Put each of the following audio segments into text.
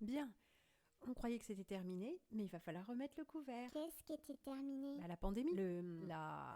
Bien, on croyait que c'était terminé, mais il va falloir remettre le couvert. Qu'est-ce qui était terminé? La pandémie,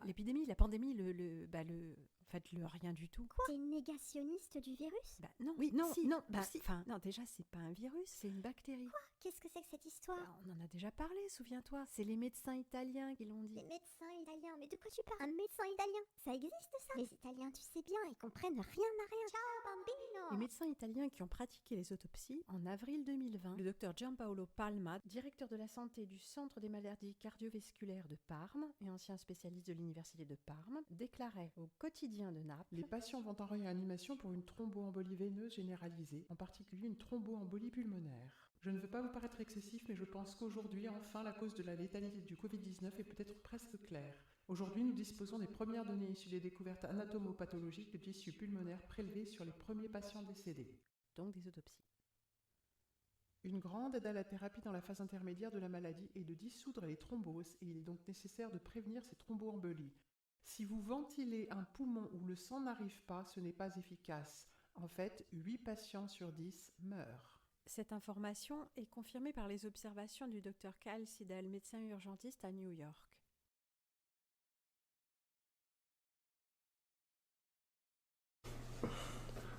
l'épidémie, la pandémie, en fait, le rien du tout. T'es négationniste du virus? Non, Oui, non, si, non, si. enfin, non, déjà, c'est pas un virus, c'est une bactérie. Qu'est-ce que c'est que cette histoire? On en a déjà parlé, souviens-toi. C'est les médecins italiens qui l'ont dit. Les médecins italiens, mais de quoi tu parles? Un médecin italien? Ça existe ça? Les Italiens, tu sais bien, ils comprennent rien à rien. Ciao bambino! Les médecins italiens qui ont pratiqué les autopsies, en avril 2020, le docteur Giampaolo Palma, directeur de la santé du Centre des maladies cardiovasculaires de Parme et ancien spécialiste de l'université de Parme, déclarait au quotidien de Naples: Les patients vont en réanimation pour une thromboembolie veineuse généralisée, en particulier une thromboembolie pulmonaire. Je ne veux pas vous paraître excessif, mais je pense qu'aujourd'hui, enfin, la cause de la létalité du Covid-19 est peut-être presque claire. Aujourd'hui, nous disposons des premières données issues des découvertes anatomopathologiques de tissu pulmonaire prélevés sur les premiers patients décédés. donc des autopsies. Une grande aide à la thérapie dans la phase intermédiaire de la maladie est de dissoudre les thromboses et il est donc nécessaire de prévenir ces thromboembolies. Si vous ventilez un poumon où le sang n'arrive pas, ce n'est pas efficace. En fait, 8 patients sur 10 meurent. Cette information est confirmée par les observations du docteur Kyle Sidel, médecin urgentiste à New York.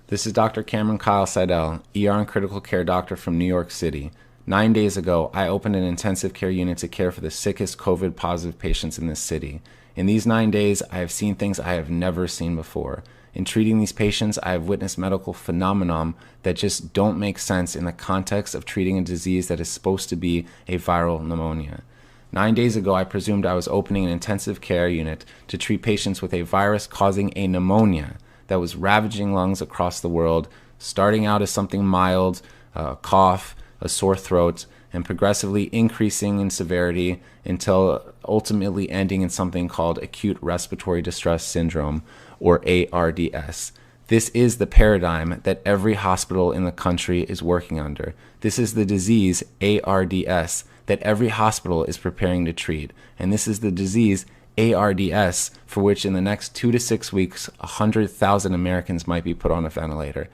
This is Dr. Cameron Kyle Seidel, ER and critical care doctor from New York City. 9 days ago, I opened an intensive care unit to care for the sickest COVID positive patients in this city. In these 9 days, I have seen things I have never seen before. In treating these patients, I have witnessed medical phenomenon that just don't make sense in the context of treating a disease that is supposed to be a viral pneumonia. 9 days ago, I presumed I was opening an intensive care unit to treat patients with a virus causing a pneumonia that was ravaging lungs across the world, starting out as something mild, a cough, a sore throat, and progressively increasing in severity until ultimately ending in something called acute respiratory distress syndrome, or ARDS. This is the paradigm that every hospital in the country is working under. This is the disease, ARDS, that every hospital is preparing to treat. And this is the disease, ARDS, for which in the next 2 to 6 weeks, 100,000 Americans might be put on a ventilator.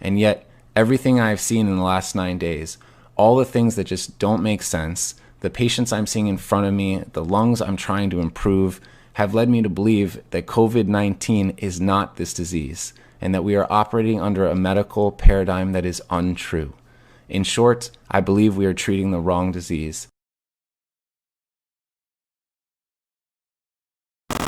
And yet, everything I've seen in the last 9 days, all the things that just don't make sense, the patients I'm seeing in front of me, the lungs I'm trying to improve, have led me to believe that COVID-19 is not this disease, and that we are operating under a medical paradigm that is untrue. In short, I believe we are treating the wrong disease. As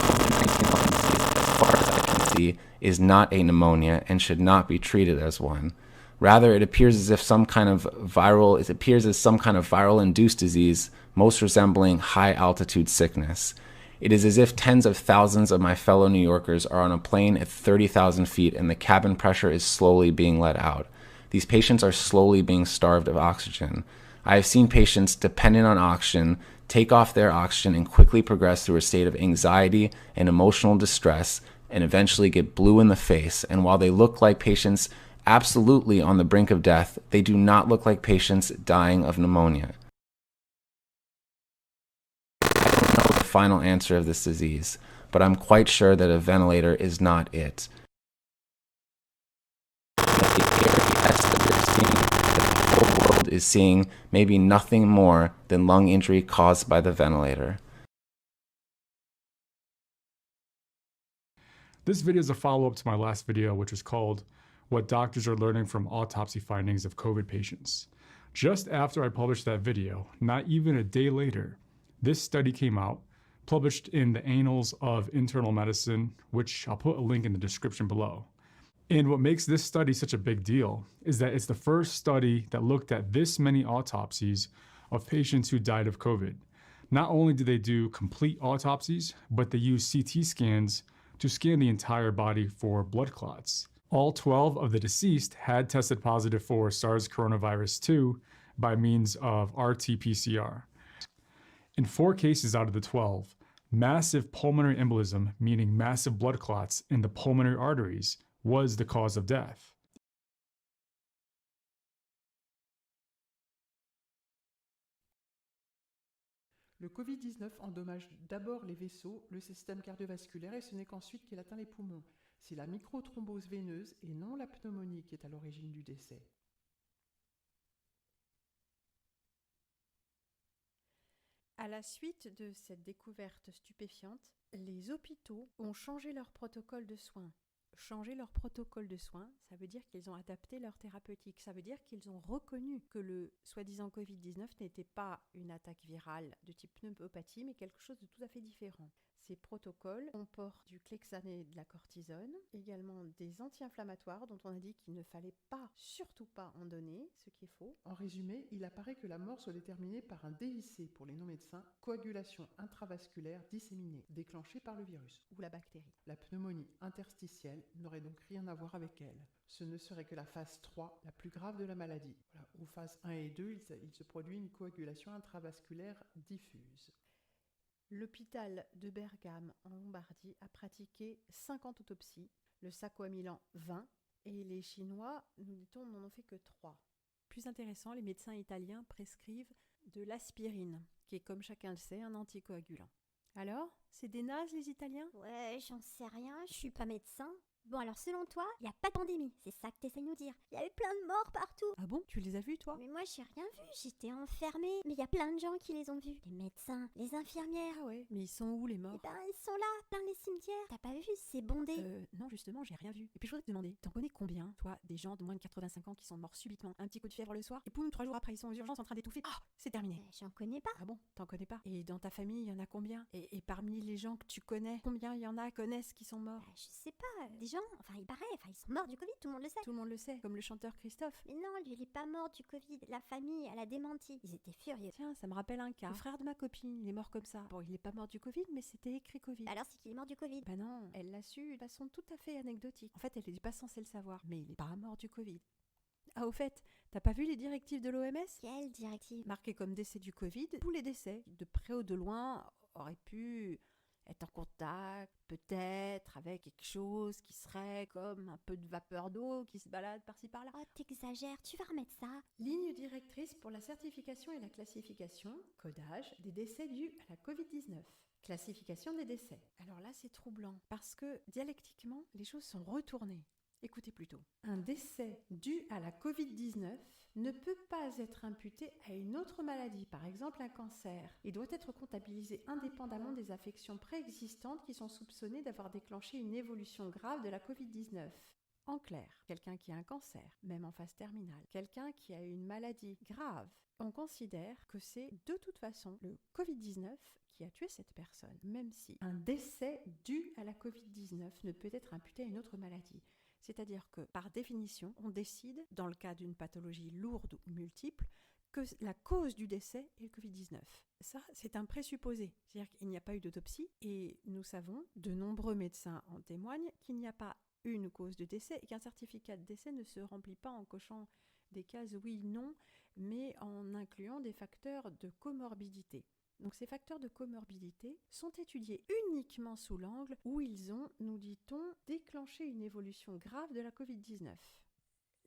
far as I can see, is not a pneumonia and should not be treated as one. Rather, it appears as some kind of viral-induced disease, most resembling high-altitude sickness. It is as if tens of thousands of my fellow New Yorkers are on a plane at 30,000 feet and the cabin pressure is slowly being let out. These patients are slowly being starved of oxygen. I have seen patients dependent on oxygen take off their oxygen and quickly progress through a state of anxiety and emotional distress and eventually get blue in the face. And while they look like patients absolutely on the brink of death, they do not look like patients dying of pneumonia. I don't know the final answer of this disease, but I'm quite sure that a ventilator is not it. The whole world is seeing maybe nothing more than lung injury caused by the ventilator. This video is a follow-up to my last video, which was called What Doctors Are Learning from Autopsy Findings of COVID Patients. Just after I published that video, not even a day later, this study came out, published in the Annals of Internal Medicine, which I'll put a link in the description below. And what makes this study such a big deal is that it's the first study that looked at this many autopsies of patients who died of COVID. Not only did they do complete autopsies, but they used CT scans to scan the entire body for blood clots. All 12 of the deceased had tested positive for SARS coronavirus 2 by means of RT-PCR. In 4 cases out of the 12, massive pulmonary embolism, meaning massive blood clots in the pulmonary arteries, was the cause of death. Le Covid-19 endommage d'abord les vaisseaux, le système cardiovasculaire et ce n'est qu'ensuite qu'il atteint les poumons. C'est la microthrombose veineuse et non la pneumonie qui est à l'origine du décès. À la suite de cette découverte stupéfiante, les hôpitaux ont changé leur protocole de soins. Changer leur protocole de soins, ça veut dire qu'ils ont adapté leur thérapeutique. Ça veut dire qu'ils ont reconnu que le soi-disant Covid-19 n'était pas une attaque virale de type pneumopathie, mais quelque chose de tout à fait différent. Ces protocoles comportent du clexane et de la cortisone, également des anti-inflammatoires dont on a dit qu'il ne fallait pas, surtout pas en donner, ce qui est faux. En résumé, il apparaît que la mort soit déterminée par un DIC pour les non-médecins, coagulation intravasculaire disséminée, déclenchée par le virus, Ou la bactérie. La pneumonie interstitielle n'aurait donc rien à voir avec elle. Ce ne serait que la phase 3, la plus grave de la maladie. Voilà. Aux phases 1 et 2, il se produit une coagulation intravasculaire diffuse. L'hôpital de Bergame, en Lombardie, a pratiqué 50 autopsies, le Sacco à Milan 20, et les Chinois, nous dit-on, n'en ont fait que 3. Plus intéressant, les médecins italiens prescrivent de l'aspirine, qui est, comme chacun le sait, un anticoagulant. Alors, c'est des nazes les Italiens ? Ouais, j'en sais rien, je suis pas médecin. Bon, alors selon toi, il n'y a pas de pandémie, c'est ça que t'essayes de nous dire. Il y a eu plein de morts partout. Ah bon ? Tu les as vus, toi ? Mais moi, j'ai rien vu, j'étais enfermée. Mais il y a plein de gens qui les ont vus. Les médecins, les infirmières. Ah ouais, mais ils sont où les morts ? Eh ben, ils sont là, plein les cimetières. T'as pas vu, c'est bondé. Non, justement, j'ai rien vu. Et puis je voudrais te demander, t'en connais combien, toi, des gens de moins de 85 ans qui sont morts subitement, un petit coup de fièvre le soir, et poum, 3 jours après, ils sont aux urgences en train d'étouffer. Ah, c'est terminé. J'en connais pas. Ah bon, t'en connais pas ? Et dans ta famille, il y en a combien ? Et parmi les gens que tu connais, combien il y en a connaissent qui sont morts ? Je sais pas, des gens, enfin il paraît, ils sont morts du Covid, tout le monde le sait. Tout le monde le sait, comme le chanteur Christophe. Mais non, lui il est pas mort du Covid, la famille, elle a démenti. Ils étaient furieux. Tiens, ça me rappelle un cas. Le frère de ma copine, il est mort comme ça. Bon, il est pas mort du Covid, mais c'était écrit Covid. Alors c'est qu'il est mort du Covid. Bah non, elle l'a su de façon tout à fait anecdotique. En fait, elle n'est pas censée le savoir, mais il est pas mort du Covid. Ah, au fait, t'as pas vu les directives de l'OMS ? Quelle directive ? Marqué comme décès du Covid, tous les décès, de près ou de loin, auraient pu être en contact, peut-être, avec quelque chose qui serait comme un peu de vapeur d'eau qui se balade par-ci par-là. Oh, t'exagères, tu vas remettre ça. Ligne directrice pour la certification et la classification, codage, des décès dus à la Covid-19. Classification des décès. Alors là, c'est troublant, parce que dialectiquement, les choses sont retournées. Écoutez plutôt. Un décès dû à la Covid-19 ne peut pas être imputé à une autre maladie, par exemple un cancer. Il doit être comptabilisé indépendamment des affections préexistantes qui sont soupçonnées d'avoir déclenché une évolution grave de la Covid-19. En clair, quelqu'un qui a un cancer, même en phase terminale, quelqu'un qui a une maladie grave, on considère que c'est de toute façon le Covid-19 qui a tué cette personne, même si un décès dû à la Covid-19 ne peut être imputé à une autre maladie. C'est-à-dire que, par définition, on décide, dans le cas d'une pathologie lourde ou multiple, que la cause du décès est le Covid-19. Ça, c'est un présupposé. C'est-à-dire qu'il n'y a pas eu d'autopsie, et nous savons, de nombreux médecins en témoignent, qu'il n'y a pas une cause de décès et qu'un certificat de décès ne se remplit pas en cochant des cases oui, non, mais en incluant des facteurs de comorbidité. Donc ces facteurs de comorbidité sont étudiés uniquement sous l'angle où ils ont, nous dit-on, déclenché une évolution grave de la Covid-19.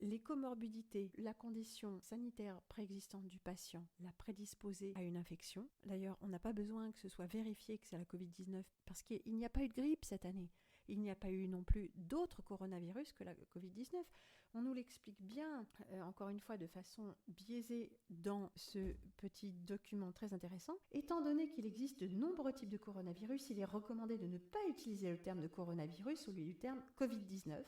Les comorbidités, la condition sanitaire préexistante du patient l'a prédisposé à une infection. D'ailleurs, on n'a pas besoin que ce soit vérifié que c'est la Covid-19 parce qu'il n'y a pas eu de grippe cette année. Il n'y a pas eu non plus d'autres coronavirus que la Covid-19. On nous l'explique bien, encore une fois de façon biaisée dans ce petit document très intéressant. Étant donné qu'il existe de nombreux types de coronavirus, il est recommandé de ne pas utiliser le terme de coronavirus au lieu du terme Covid-19.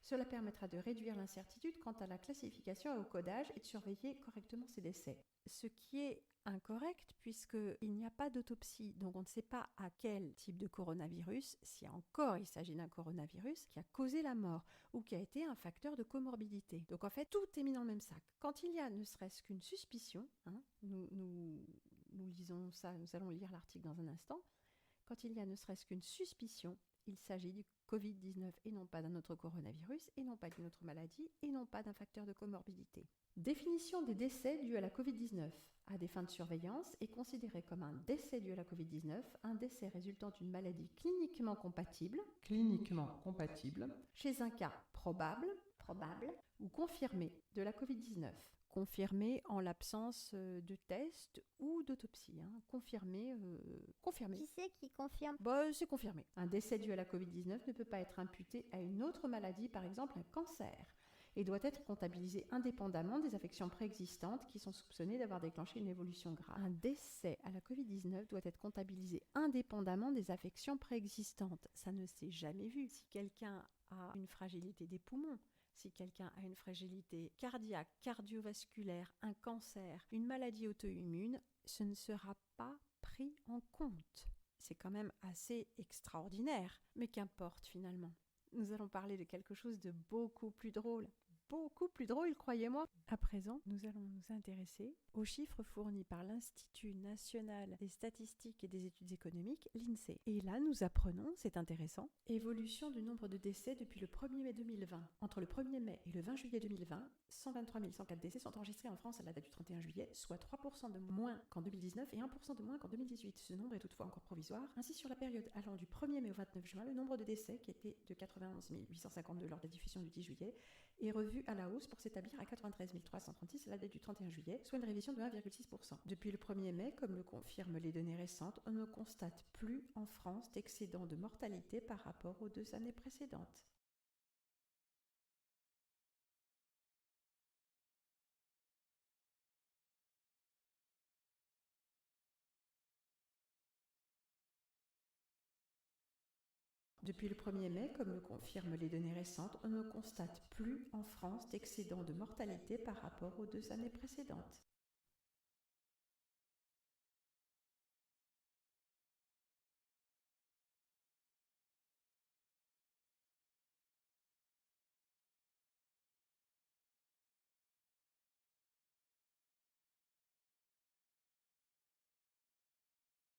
Cela permettra de réduire l'incertitude quant à la classification et au codage et de surveiller correctement ces décès. Ce qui est incorrect puisqu'il n'y a pas d'autopsie, donc on ne sait pas à quel type de coronavirus, si encore il s'agit d'un coronavirus, qui a causé la mort ou qui a été un facteur de comorbidité. Donc en fait, tout est mis dans le même sac. Quand il y a ne serait-ce qu'une suspicion, nous lisons ça, nous allons lire l'article dans un instant, quand il y a ne serait-ce qu'une suspicion, il s'agit du Covid-19 et non pas d'un autre coronavirus, et non pas d'une autre maladie, et non pas d'un facteur de comorbidité. Définition des décès dus à la Covid-19. À des fins de surveillance est considéré comme un décès dû à la Covid-19, un décès résultant d'une maladie cliniquement compatible chez un cas probable ou confirmé de la Covid-19. Confirmé en l'absence de test ou d'autopsie. Confirmé. Qui c'est qui confirme ? C'est confirmé. Un décès dû à la Covid-19 ne peut pas être imputé à une autre maladie, par exemple un cancer. et doit être comptabilisé indépendamment des affections préexistantes qui sont soupçonnées d'avoir déclenché une évolution grave. Un décès à la Covid-19 doit être comptabilisé indépendamment des affections préexistantes. Ça ne s'est jamais vu. Si quelqu'un a une fragilité des poumons, si quelqu'un a une fragilité cardiaque, cardiovasculaire, un cancer, une maladie auto-immune, ce ne sera pas pris en compte. C'est quand même assez extraordinaire, mais qu'importe finalement. Nous allons parler de quelque chose de beaucoup plus drôle, croyez-moi. À présent, nous allons nous intéresser aux chiffres fournis par l'Institut national des statistiques et des études économiques, l'INSEE. Et là, nous apprenons, c'est intéressant, évolution du nombre de décès depuis le 1er mai 2020. Entre le 1er mai et le 20 juillet 2020, 123 104 décès sont enregistrés en France à la date du 31 juillet, soit 3% de moins qu'en 2019 et 1% de moins qu'en 2018. Ce nombre est toutefois encore provisoire. Ainsi, sur la période allant du 1er mai au 29 juin, le nombre de décès, qui était de 91 852 lors de la diffusion du 10 juillet, est revu à la hausse pour s'établir à 93 336 à la date du 31 juillet, soit une révision de 1,6%. Depuis le 1er mai, comme le confirment les données récentes, on ne constate plus en France d'excédent de mortalité par rapport aux 2 années précédentes. Depuis le 1er mai, comme le confirment les données récentes, on ne constate plus en France d'excédent de mortalité par rapport aux 2 années précédentes.